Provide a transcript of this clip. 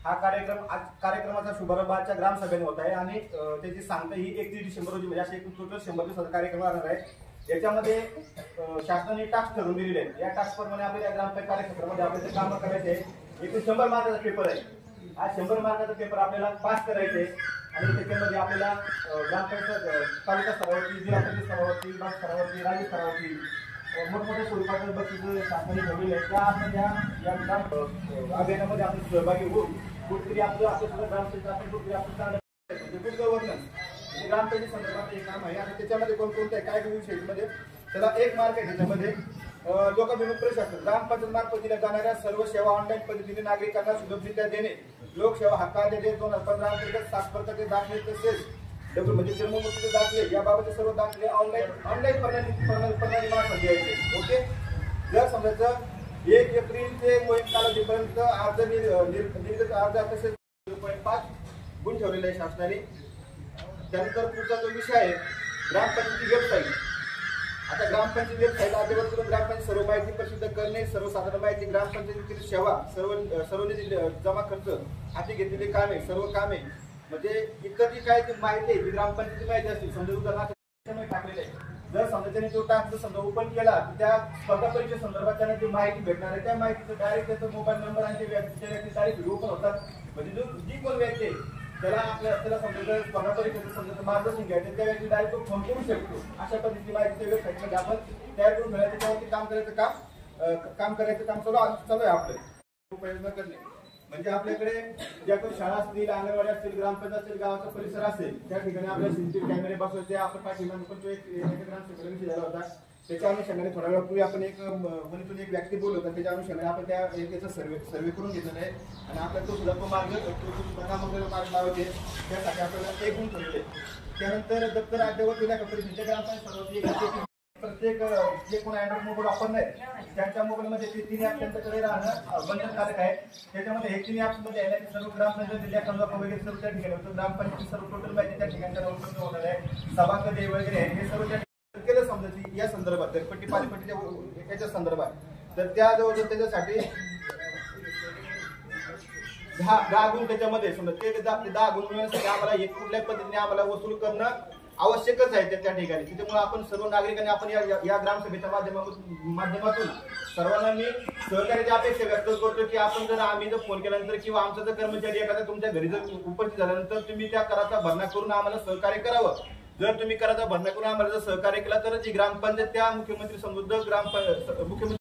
हा कार्यक्रमाचा शुभारंभ आजच्या ग्रामसभेने होत आहे आणि त्याची सांगता ही 31 डिसेंबर रोजी म्हणजे असे टोटल 100 दिवसाचा कार्यक्रम राहणार आहे। याच्यामध्ये शासनाने टास्क ठरवून दिलेले आहेत। या टास्क प्रमाणे आपल्या ग्रामपंचायत कार्यक्षेत्रामध्ये आपल्याला काम करायचे आहे। एकूण 100 मार्काचा पेपर आहे। हा 100 मार्काचा पेपर आपल्याला पास करायचे आणि त्याच्यामध्ये आपल्याला ग्रामपंचायत तालुका स्तरावरती, जिल्हा परिषद स्तरावरती, विभाग स्तरावरती, राज्य स्तरावरती मोठमोठ्या स्वरूपाचे बक्षीस शासनाने ठेवलेले आहेत। त्या आपण या ग्राम अभियानामध्ये आपण सहभागी होऊन कुठेतरी आपलं सुद्धा ग्रामपंचायत आपण कुठेतरी आपण चांगलं गुड गव्हर्नन्स ग्रामपंचायत संदर्भात एक काम आहे आणि त्याच्यामध्ये कोणकोणत्या काय विषयामध्ये त्याला 1 मार्क आहे। त्याच्यामध्ये लोकाभिमुख प्रशासन ग्रामपंचायत मार्फत दिल्या जाणाऱ्या सर्व सेवा ऑनलाईन पद्धतीने नागरिकांना सुलभरित्या देणे, लोकसेवा हक्क आदेश 2015 अंतर्गत साक्षरतेचे दाखले तसेच म्हणजे जन्ममृत्यूचे दाखले याबाबतचे सर्व दाखले ऑनलाईन प्रणाली मार्फत द्यायचे। ओके, जर समजायचं 1 एप्रिल ते मोहीम कालावधीपर्यंत अर्ज निर्गत अर्ज तसेच 0.5 गुण ठेवलेले आहे शासनाने। त्यानंतर पुढचा जो विषय आहे ग्रामपंचायतीची वेबसाईट। आता ग्रामपंचायत वेबसाईट अद्ययावत करून ग्रामपंचायत सर्व माहिती प्रसिद्ध करणे, सर्वसाधारण माहिती, ग्रामपंचायतीतील सेवा, सर्व निधी जमा खर्च, हाती घेतलेले कामे, सर्व कामे म्हणजे इतर जी काय माहिती आहे ती ग्रामपंचायतीची माहिती असते। समजा उदाहरणार्थ टाकलेले आहे, जर समजा त्याने तो टास्क समजा ओपन केला त्या स्पर्धा परीक्षे संदर्भात त्यांना जी माहिती भेटणार आहे त्या माहितीचं डायरेक्ट त्याचा मोबाईल नंबर आणि व्यक्तीची तारीख व्हिडिओ पण होतात। म्हणजे जी कोण व्यक्ती आहे त्याला समजा स्पर्धा परीक्षेचं समजा मार्गदर्शन घ्यायचं त्या व्यक्ती डायरेक्ट तो फोन करू शकतो। अशा पद्धतीची माहिती वेबसाईटमध्ये आपण तयार करून ठेवल्या त्याच्यावरती काम करायचं काम चालू आहे आपलं प्रयत्न करणे। म्हणजे आपल्याकडे ज्या काही शाळा असतील, अंगणवाडी असतील, ग्रामपंचायत असेल, गावाचा परिसर असेल त्या ठिकाणी आपल्या सीसीटीव्ही कॅमेरे बसवायचे। आपण पाठीमागे पण तो एक ग्रामसभेला विषय झाला होता, त्याच्या अनुषंगाने थोड्या वेळापूर्वी आपण एक मनीतून एक व्यक्ती बोललो होता, त्याच्या अनुषंगाने आपण त्याचा सर्वे करून घेतलेला आहे आणि आपला तो सुद्धा मार्ग लावते त्यासाठी आपल्याला 1 गुण ठेवलेले। त्यानंतर दप्तर अद्ययावत केल्या परिषदेच्या ग्रामपंचायत प्रत्येक जे कोण अँड्रॉइड मोबाईल वापरणार आहे त्यांच्या मोबाईलमध्ये ते 3 ॲप त्यांच्याकडे राहणं बंधनकारक आहे। त्याच्यामध्ये हे 3 ॲप्समध्ये आहे ना सर्व ग्रामपंचायत जिल्हा कंदाप वगैरे सर्व त्या ठिकाणी होतं। ग्रामपंचायत सर्व टोटल माहिती त्या ठिकाणी उपलब्ध होणार आहे। सभा कधी वगैरे हे सर्व केलं समजा या संदर्भात घरपट्टी पाणीपट्टीच्या याच्या संदर्भात तर त्या जवळ त्याच्यासाठी 10 गुण त्याच्यामध्ये समजा ते 10 गुण मिळवण्यासाठी आम्हाला एक कुठल्या पद्धतीने आम्हाला वसूल करणं आवश्यकच आहे त्या ठिकाणी। त्याच्यामुळे आपण सर्व नागरिकांनी आपण या ग्रामसभेच्या माध्यमातून सर्वांना मी सहकार्याची अपेक्षा व्यक्त करतो की आपण जर आम्ही फोन केल्यानंतर किंवा आमचा जर कर्मचारी एखादा तुमच्या घरी जर उपस्थित झाल्यानंतर तुम्ही त्या कराचा भरणा करून आम्हाला सहकार्य करावं। जर तुम्ही कराचा भरणा करून आम्हाला जर सहकार्य केला तरच ही ग्रामपंचायत त्या मुख्यमंत्री समृद्ध मुख्यमंत्री